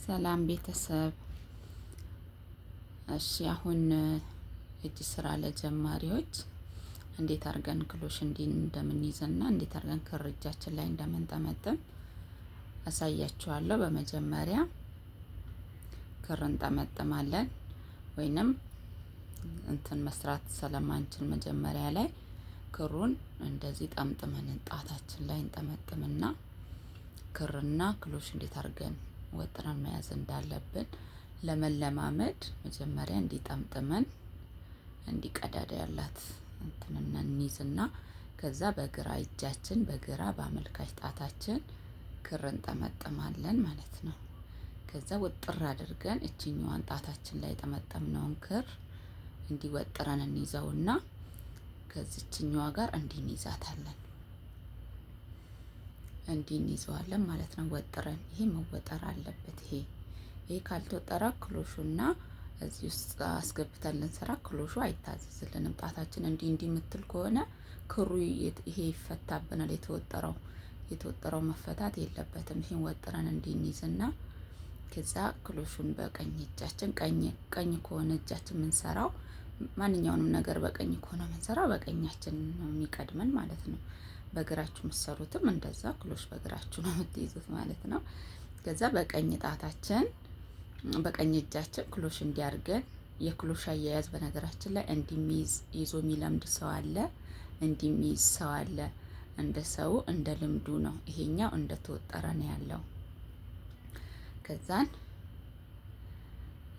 ሰላም ቤተሰብ። እሺ አሁን እጅ ስራ ለጀማሪዎች እንዴት አድርገን ክሎሽ እንደምንይዝና እንዴት አድርገን ክር እጃችን ላይ እንደምንጠመጥም አሳያችኋለሁ። በመጀመሪያ ክር እንጠመጥማለን ወይንም መስራት ስለማንችል መጀመሪያ ላይ ክሩን እንደዚህ ጠምጥመን ጣታችን ላይ እንጠመጥምና ክርና ክሎሽ እንዴት አድርገን ወጥረን መያዝ እንዳለብን ለመለማመድ መጀመሪያ እንዲጠምጥመን እንዲቀዳዳ ያላት እንይዝና ከዛ በግራ እጃችን በግራ በአመልካች ጣታችን ክር እንጠመጥማለን ማለት ነው። ከዛ ወጥር አድርገን እቺኛዋን ጣታችን ላይ ጠመጠምነውን ክር እንዲወጥረን እንይዘውና ከዚህኛዋ ጋር እንይዛታለን እንይዘዋለን ማለት ነው። ወጥረን ይሄ መወጠር አለበት። ይሄ ካልተወጠረ ክሎሹና እዚህ ውስጥ አስገብተን ልንሰራ ክሎሹ አይታዘዝልንም። ጣታችን እንዲህ የምትል ከሆነ ክሩ ይሄ ይፈታብናል። የተወጠረው መፈታት የለበትም። ይሄን ወጥረን እንይዝና ከዛ ክሎሹን በቀኝ እጃችን ቀኝ ከሆነ እጃችን የምንሰራው ማንኛውንም ነገር በቀኝ ከሆነ የምንሰራው በቀኛችን ነው የሚቀድመን ማለት ነው። በግራችሁ የምትሰሩትም እንደዛ ክሎሽ በግራችሁ ነው የምትይዙት ማለት ነው። ከዛ በቀኝ ጣታችን በቀኝ እጃችን ክሎሽ እንዲያርገን የክሎሽ አያያዝ በነገራችን ላይ ይዞ የሚለምድ ሰው አለ፣ እንዲሚይዝ ሰው አለ። እንደ ሰው እንደ ልምዱ ነው። ይሄኛው እንደተወጠረ ነው ያለው። ከዛን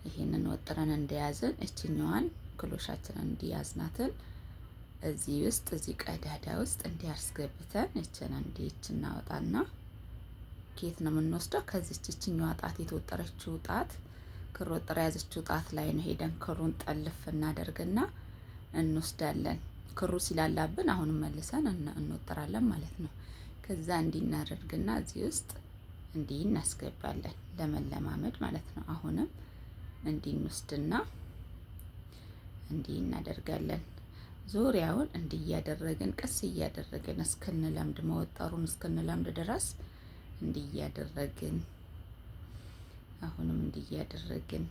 ይሄንን ወጥረን እንደያዝን እቺኛዋን ክሎሻችንን እንዲያዝናትን እዚህ ውስጥ እዚህ ቀዳዳ ውስጥ እንዲያስገብተን እቺ እናወጣና ኬት ነው የምንወስደው? ከዚች እቺኛዋ ጣት የተወጠረችው ጣት ክር ወጥራ ያዘችው ጣት ላይ ነው ሄደን ክሩን ጠልፍ እናደርግና እንወስዳለን። ክሩ ሲላላብን አሁንም መልሰን እንወጥራለን ማለት ነው። ከዛ እናደርግና እዚህ ውስጥ እናስገባለን ለመለማመድ ማለት ነው። አሁንም እንወስድና እናደርጋለን። ዙሪያውን እያደረግን ቀስ እያደረግን እስክንለምድ መወጠሩን እስክንለምድ ድረስ እያደረግን አሁንም እያደረግን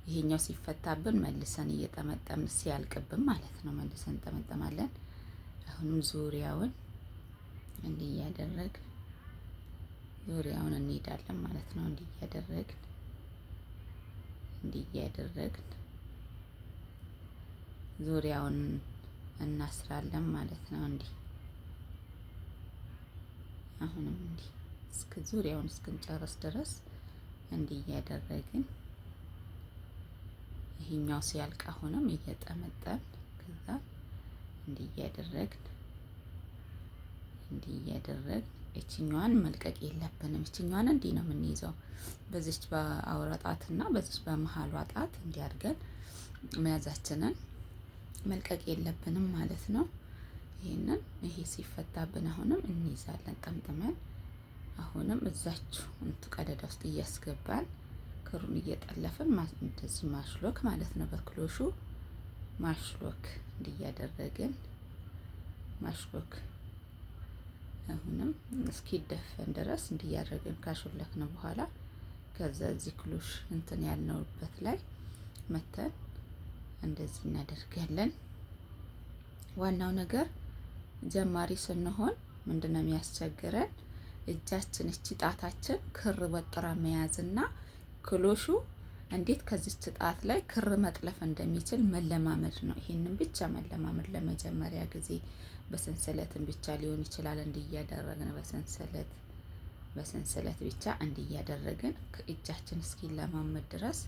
ይሄኛው ሲፈታብን መልሰን እየጠመጠምን ሲያልቅብን ማለት ነው መልሰን እንጠመጠማለን። አሁንም ዙሪያውን እያደረግን ዙሪያውን እንሄዳለን ማለት ነው። እያደረግን ዙሪያውን እናስራለን ማለት ነው። አሁንም እስከ ዙሪያውን እስክንጨርስ ድረስ እያደረግን ይሄኛው ሲያልቅ አሁንም እየጠመጠን ከዛ እያደረግን እቺኛዋን መልቀቅ የለብንም። እቺኛዋን ነው የምንይዘው። በዚች በአውራጣትና በዚች በመሃሏ ጣት አድርገን መያዛችንን መልቀቅ የለብንም ማለት ነው። ይሄ ሲፈታብን አሁንም እንይዛለን ጠምጥመን። አሁንም እዛችሁ ቀዳዳ ውስጥ እያስገባን ክሩን እየጠለፍን እንደዚህ ማሽሎክ ማለት ነው። በክሎሹ ማሽሎክ እያደረግን ማሽሎክ አሁንም እስኪደፈን ድረስ እያደረግን ካሾለክን በኋላ ከዛ እዚህ ክሎሽ ያልነውበት ላይ መተን እንደዚህ እናደርጋለን። ዋናው ነገር ጀማሪ ስንሆን ምንድነው የሚያስቸግረን? እጃችን እቺ ጣታችን ክር ወጥራ መያዝና ክሎሹ እንዴት ከዚች ጣት ላይ ክር መጥለፍ እንደሚችል መለማመድ ነው። ይሄንን ብቻ መለማመድ ለመጀመሪያ ጊዜ በሰንሰለትን ብቻ ሊሆን ይችላል። እያደረግን በሰንሰለት ብቻ እያደረግን እጃችን እስኪለማመድ ድረስ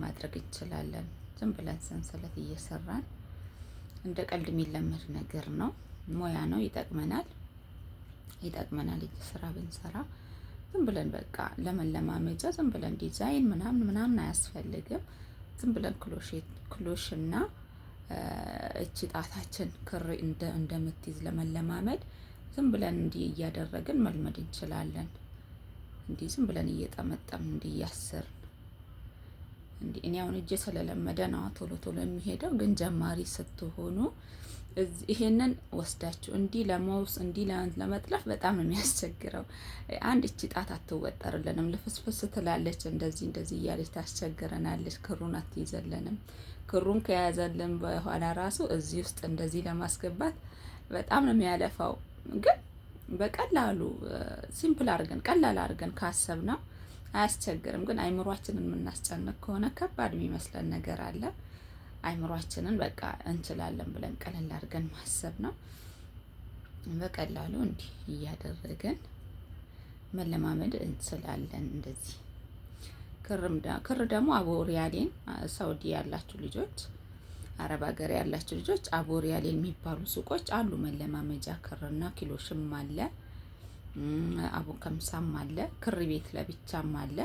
ማድረግ እንችላለን። ዝም ብለን ሰንሰለት እየሰራን እንደ ቀልድ የሚለመድ ነገር ነው። ሙያ ነው። ይጠቅመናል። እጅ ስራ ብንሰራ ዝም ብለን በቃ ለመለማመጃ ዝም ብለን ዲዛይን ምናምን አያስፈልግም። ዝም ብለን ክሎሽና እቺ ጣታችን ክር እንደምትይዝ ለመለማመድ ዝም ብለን እያደረግን መልመድ እንችላለን። ዝም ብለን እየጠመጠምን እያሰርን እኔ አሁን እጄ ስለለመደ ነው ቶሎ የሚሄደው። ግን ጀማሪ ስትሆኑ ይሄንን ወስዳችሁ እንዲህ ለመጥለፍ በጣም ነው የሚያስቸግረው። አንድ እቺ ጣት አትወጠርልንም፣ ልፍስፍስ ትላለች። እንደዚህ እያለች ታስቸግረናለች። ክሩን አትይዘልንም። ክሩን ከያዘልን በኋላ ራሱ እዚህ ውስጥ እንደዚህ ለማስገባት በጣም ነው የሚያለፋው። ግን በቀላሉ ሲምፕል አድርገን ቀላል አድርገን ካሰብነው አያስቸግርም። ግን አይምሯችንን የምናስጨንቅ ከሆነ ከባድ የሚመስለን ነገር አለ። አይምሯችንን በቃ እንችላለን ብለን ቀለል አድርገን ማሰብ ነው። በቀላሉ እንዲህ እያደረገን መለማመድ እንችላለን። እንደዚህ ክር ደግሞ አቦሪያሌን ሳውዲ ያላችሁ ልጆች፣ አረብ ሀገር ያላችሁ ልጆች አቦሪያሌን የሚባሉ ሱቆች አሉ። መለማመጃ ክርና ኪሎሽም አለ፣ አቡ ከምሳም አለ፣ ክር ቤት ለብቻም አለ።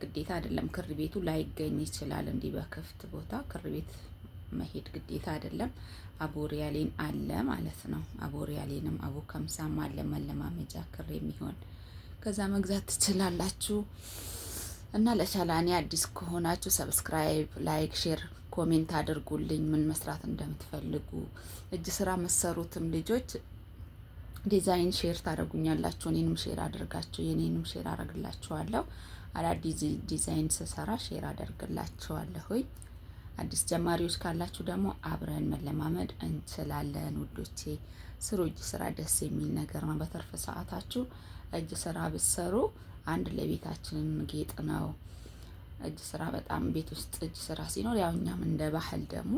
ግዴታ አይደለም፣ ክር ቤቱ ላይገኝ ይችላል። እንዲህ በክፍት ቦታ ክር ቤት መሄድ ግዴታ አይደለም። አቦሪያሌን አለ ማለት ነው። አቦሪያሌንም አቡ ከምሳም አለ መለማመጃ ክር የሚሆን ከዛ መግዛት ትችላላችሁ። እና ለቻናሌ አዲስ ከሆናችሁ ሰብስክራይብ፣ ላይክ፣ ሼር፣ ኮሜንት አድርጉልኝ ምን መስራት እንደምትፈልጉ። እጅ ስራ መሰሩትም ልጆች ዲዛይን ሼር ታደርጉኛላችሁ። እኔንም ሼር አድርጋችሁ የኔንም ሼር አደርግላችኋለሁ። አዳዲስ ዲዛይን ስሰራ ሼር አደርግላችኋለሁ። አዲስ ጀማሪዎች ካላችሁ ደግሞ አብረን መለማመድ እንችላለን ውዶቼ። ስሩ። እጅ ስራ ደስ የሚል ነገር ነው። በተርፍ ሰዓታችሁ እጅ ስራ ብትሰሩ አንድ ለቤታችን ጌጥ ነው። እጅ ስራ በጣም ቤት ውስጥ እጅ ስራ ሲኖር ያው እኛም እንደ ባህል ደግሞ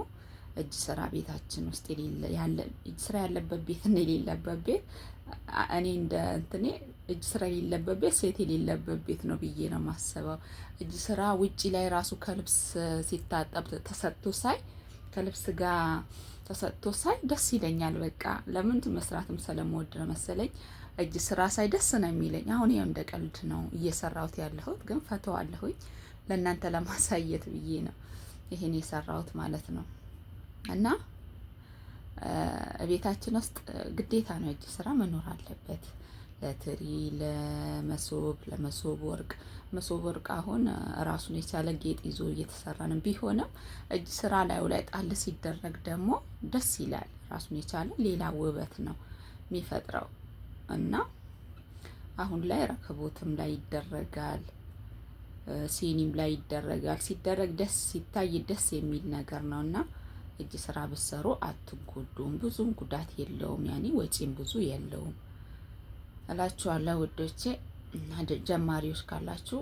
እጅ ስራ ቤታችን ውስጥ እጅ ስራ ያለበት ቤት እና የሌለበት ቤት እኔ እንደ እንትኔ እጅ ስራ የሌለበት ቤት ሴት የሌለበት ቤት ነው ብዬ ነው የማስበው። እጅ ስራ ውጪ ላይ ራሱ ከልብስ ሲታጠብ ተሰጥቶ ሳይ ከልብስ ጋር ተሰጥቶ ሳይ ደስ ይለኛል። በቃ ለምን መስራትም ስለምወድ ነው መሰለኝ እጅ ስራ ሳይ ደስ ነው የሚለኝ። አሁን ይሄው እንደ ቀልድ ነው እየሰራሁት ያለሁት፣ ግን ፈተዋለሁኝ ለእናንተ ለማሳየት ብዬ ነው ይሄን የሰራሁት ማለት ነው። እና ቤታችን ውስጥ ግዴታ ነው እጅ ስራ መኖር አለበት። ለትሪ፣ ለመሶብ ወርቅ። መሶብ ወርቅ አሁን ራሱን የቻለ ጌጥ ይዞ እየተሰራ ነው። ቢሆንም እጅ ስራ ላዩ ላይ ጣል ሲደረግ ደግሞ ደስ ይላል። ራሱን የቻለ ሌላ ውበት ነው የሚፈጥረው። እና አሁን ላይ ረከቦትም ላይ ይደረጋል፣ ሲኒም ላይ ይደረጋል። ሲደረግ ደስ ሲታይ ደስ የሚል ነገር ነው። እና እጅ ስራ ብትሰሩ አትጎዱም፣ ብዙም ጉዳት የለውም። ያኔ ወጪም ብዙ የለውም እላችኋለሁ ውዶቼ። እና ጀማሪዎች ካላችሁ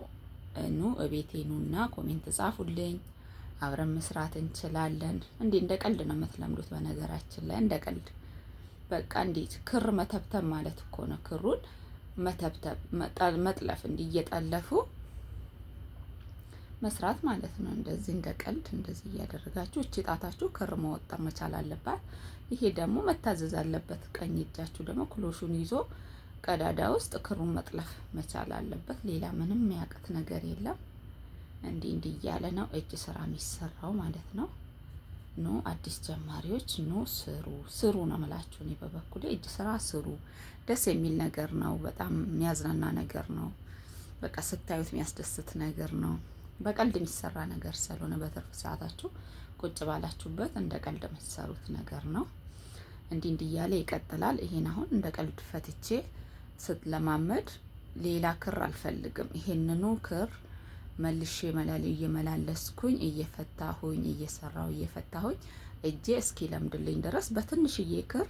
ኑ እቤቴ ኑና ኮሜንት ጻፉልኝ፣ አብረን መስራት እንችላለን። እንደ ቀልድ ነው የምትለምዱት። በነገራችን ላይ እንደ ቀልድ በቃ እንዴት ክር መተብተብ ማለት እኮ ነው። ክሩን መተብተብ መጥለፍ፣ እንዲህ እየጠለፉ መስራት ማለት ነው። እንደዚህ እንደ ቀልድ እንደዚህ እያደረጋችሁ እቺ ጣታችሁ ክር መወጠር መቻል አለባት። ይሄ ደግሞ መታዘዝ አለበት። ቀኝ እጃችሁ ደግሞ ክሎሹን ይዞ ቀዳዳ ውስጥ ክሩን መጥለፍ መቻል አለበት። ሌላ ምንም የሚያቅት ነገር የለም። እንዲህ እያለ ነው እጅ ስራ የሚሰራው ማለት ነው። ኖ አዲስ ጀማሪዎች ኖ ስሩ ነው የምላችሁ። እኔ በበኩሌ እጅ ስራ ስሩ። ደስ የሚል ነገር ነው። በጣም የሚያዝናና ነገር ነው። በቃ ስታዩት የሚያስደስት ነገር ነው። በቀልድ የሚሰራ ነገር ስለሆነ በትርፍ ሰዓታችሁ ቁጭ ባላችሁበት እንደ ቀልድ የምትሰሩት ነገር ነው። እንዲህ እያለ ይቀጥላል። ይሄን አሁን እንደ ቀልድ ፈትቼ ስትለማመድ ሌላ ክር አልፈልግም። ይሄንኑ ክር መልሼ እየመላለስኩኝ እየፈታሁኝ እየፈታሁኝ እጄ እስኪ ለምድልኝ ድረስ በትንሽዬ ክር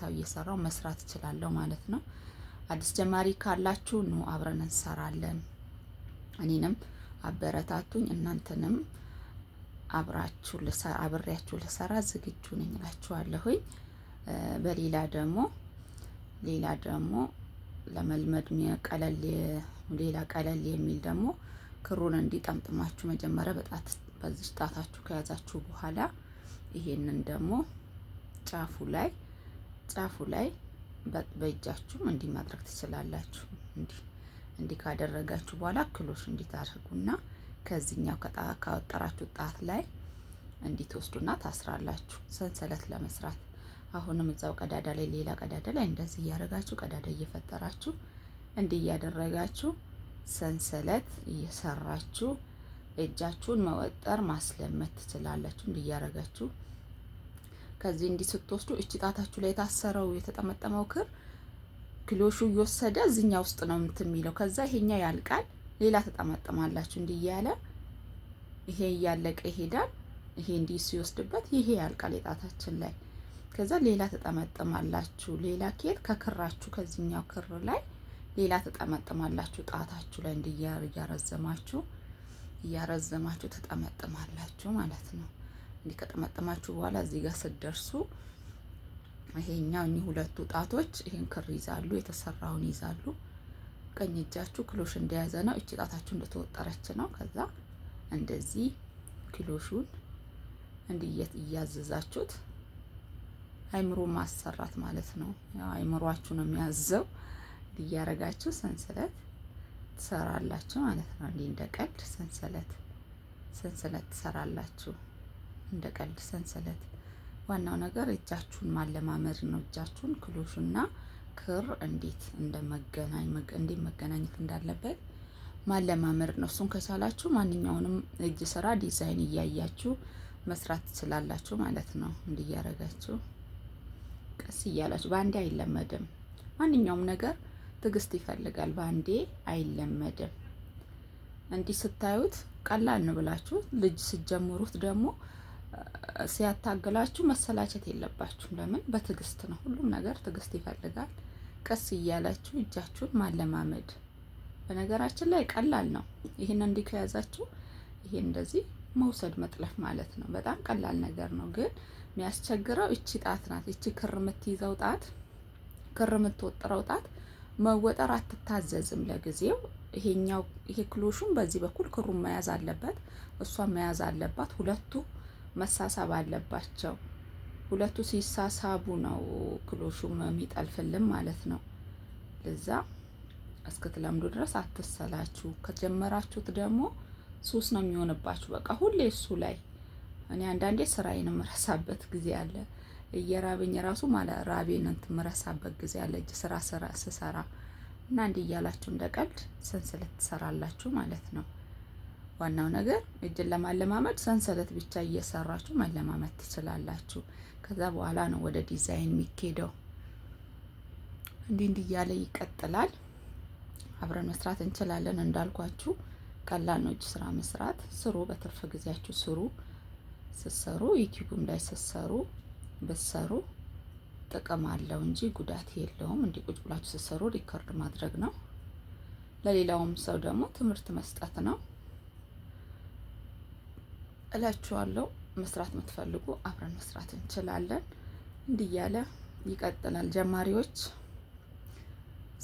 እየሰራው መስራት እችላለሁ ማለት ነው። አዲስ ጀማሪ ካላችሁ ኑ አብረን እንሰራለን። እኔንም አበረታቱኝ፣ እናንተንም አብሬያችሁ ልሰራ ዝግጁ ነኝ እላችኋለሁኝ። በሌላ ደግሞ ለመልመድ ቀለል የሚል ደግሞ ክሩን እንዲጠምጥማችሁ መጀመሪያ በዚህ ጣታችሁ ከያዛችሁ በኋላ ይሄንን ደግሞ ጫፉ ላይ በእጃችሁ እንዲህ ማድረግ ትችላላችሁ። እንዲህ ካደረጋችሁ በኋላ ክሎሽ እንዲታደርጉና ከዚህኛው ካወጠራችሁ ጣት ላይ እንዲትወስዱና ታስራላችሁ ሰንሰለት ለመስራት። አሁንም እዛው ቀዳዳ ላይ ሌላ ቀዳዳ ላይ እንደዚህ እያደረጋችሁ ቀዳዳ እየፈጠራችሁ እንዲህ እያደረጋችሁ ሰንሰለት እየሰራችሁ እጃችሁን መወጠር ማስለመት ትችላላችሁ። እንዲያረጋችሁ ከዚህ እንዲህ ስትወስዱ እቺ ጣታችሁ ላይ የታሰረው የተጠመጠመው ክር ክሎሹ እየወሰደ እዚህኛው ውስጥ ነው የሚለው። ከዛ ይሄኛው ያልቃል፣ ሌላ ተጠመጥማላችሁ። እንዲህ እያለ ይሄ እያለቀ ይሄዳል። ይሄ እንዲህ ሲወስድበት ይሄ ያልቃል የጣታችን ላይ። ከዛ ሌላ ተጠመጥማላችሁ። ሌላ ኬት ከክራችሁ ከዚህኛው ክር ላይ ሌላ ተጠመጥማላችሁ። ጣታችሁ ላይ እንዲህ እያረዘማችሁ ተጠመጥማላችሁ ማለት ነው። እንዲህ ከጠመጥማችሁ በኋላ እዚህ ጋር ስትደርሱ ይሄኛው እኚህ ሁለቱ ጣቶች ይሄን ክር ይዛሉ፣ የተሰራውን ይዛሉ። ቀኝ እጃችሁ ክሎሽ እንደያዘ ነው፣ እቺ ጣታችሁ እንደተወጠረች ነው። ከዛ እንደዚህ ክሎሹን እንዲየት እያዘዛችሁት አይምሮ ማሰራት ማለት ነው። ያው አይምሮአችሁ ነው የሚያዘው። እያረጋችሁ ሰንሰለት ትሰራላችሁ ማለት ነው። እንዲህ እንደ ቀልድ ሰንሰለት ትሰራላችሁ፣ እንደ ቀልድ ሰንሰለት። ዋናው ነገር እጃችሁን ማለማመድ ነው። እጃችሁን ክሎሹና ክር እንዴት መገናኘት እንዳለበት ማለማመድ ነው። እሱን ከቻላችሁ ማንኛውንም እጅ ስራ ዲዛይን እያያችሁ መስራት ትችላላችሁ ማለት ነው። እንዲያረጋችሁ ቀስ እያላችሁ፣ በአንዴ አይለመድም። ማንኛውም ነገር ትዕግስት ይፈልጋል፣ በአንዴ አይለመድም። እንዲህ ስታዩት ቀላል ነው ብላችሁ ልጅ ስትጀምሩት ደግሞ ሲያታግላችሁ መሰላቸት የለባችሁም። ለምን? በትዕግስት ነው። ሁሉም ነገር ትዕግስት ይፈልጋል። ቀስ እያላችሁ እጃችሁን ማለማመድ። በነገራችን ላይ ቀላል ነው። ይሄን እንዲህ ከያዛችሁ ይሄን እንደዚህ መውሰድ መጥለፍ ማለት ነው። በጣም ቀላል ነገር ነው። ግን የሚያስቸግረው እቺ ጣት ናት። እቺ ክር የምትይዘው ጣት፣ ክር የምትወጥረው ጣት መወጠር አትታዘዝም ለጊዜው። ይሄ ክሎሹን በዚህ በኩል ክሩን መያዝ አለበት፣ እሷን መያዝ አለባት። ሁለቱ መሳሳብ አለባቸው። ሁለቱ ሲሳሳቡ ነው ክሎሹም የሚጠልፍልን ማለት ነው። ለዛ እስክትለምዱ ድረስ አትሰላችሁ። ከጀመራችሁት ደግሞ ሱስ ነው የሚሆንባችሁ። በቃ ሁሌ እሱ ላይ እኔ አንዳንዴ ስራዬን የምረሳበት ጊዜ አለ። እየራበኝ ራሱ ማለት ራቤን እንትን የምረሳበት ጊዜ አለ እጅ ስራ ስሰራ እና እንዲህ እያላችሁ እንደ ቀልድ ሰንሰለት ትሰራላችሁ ማለት ነው። ዋናው ነገር እጅን ለማለማመድ ሰንሰለት ብቻ እየሰራችሁ መለማመድ ትችላላችሁ። ከዛ በኋላ ነው ወደ ዲዛይን የሚኬደው። እንዲህ እያለ ይቀጥላል። አብረን መስራት እንችላለን። እንዳልኳችሁ ቀላል ነው እጅ ስራ መስራት። ስሩ፣ በትርፍ ጊዜያችሁ ስሩ። ስትሰሩ ዩቲዩብም ላይ ብትሰሩ ጥቅም አለው እንጂ ጉዳት የለውም። እንዲህ ቁጭ ብላችሁ ስትሰሩ ሪከርድ ማድረግ ነው። ለሌላውም ሰው ደግሞ ትምህርት መስጠት ነው እላችኋለሁ። መስራት የምትፈልጉ አብረን መስራት እንችላለን። እንዲህ እያለ ይቀጥላል። ጀማሪዎች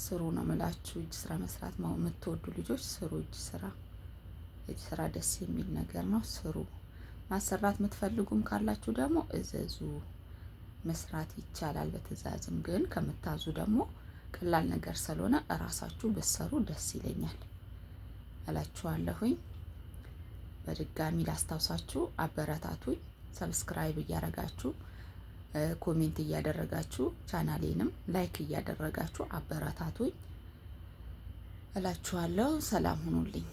ስሩ ነው የምላችሁ። እጅ ስራ መስራት የምትወዱ ልጆች ስሩ። እጅ ስራ ደስ የሚል ነገር ነው። ስሩ። ማሰራት የምትፈልጉም ካላችሁ ደግሞ እዘዙ። መስራት ይቻላል በትዕዛዝም። ግን ከምታዙ ደግሞ ቀላል ነገር ስለሆነ እራሳችሁ ብትሰሩ ደስ ይለኛል እላችኋለሁኝ። በድጋሚ ላስታውሳችሁ፣ አበረታቱኝ። ሰብስክራይብ እያደረጋችሁ ኮሜንት እያደረጋችሁ ቻናሌንም ላይክ እያደረጋችሁ አበረታቱኝ እላችኋለሁ። ሰላም ሁኑልኝ።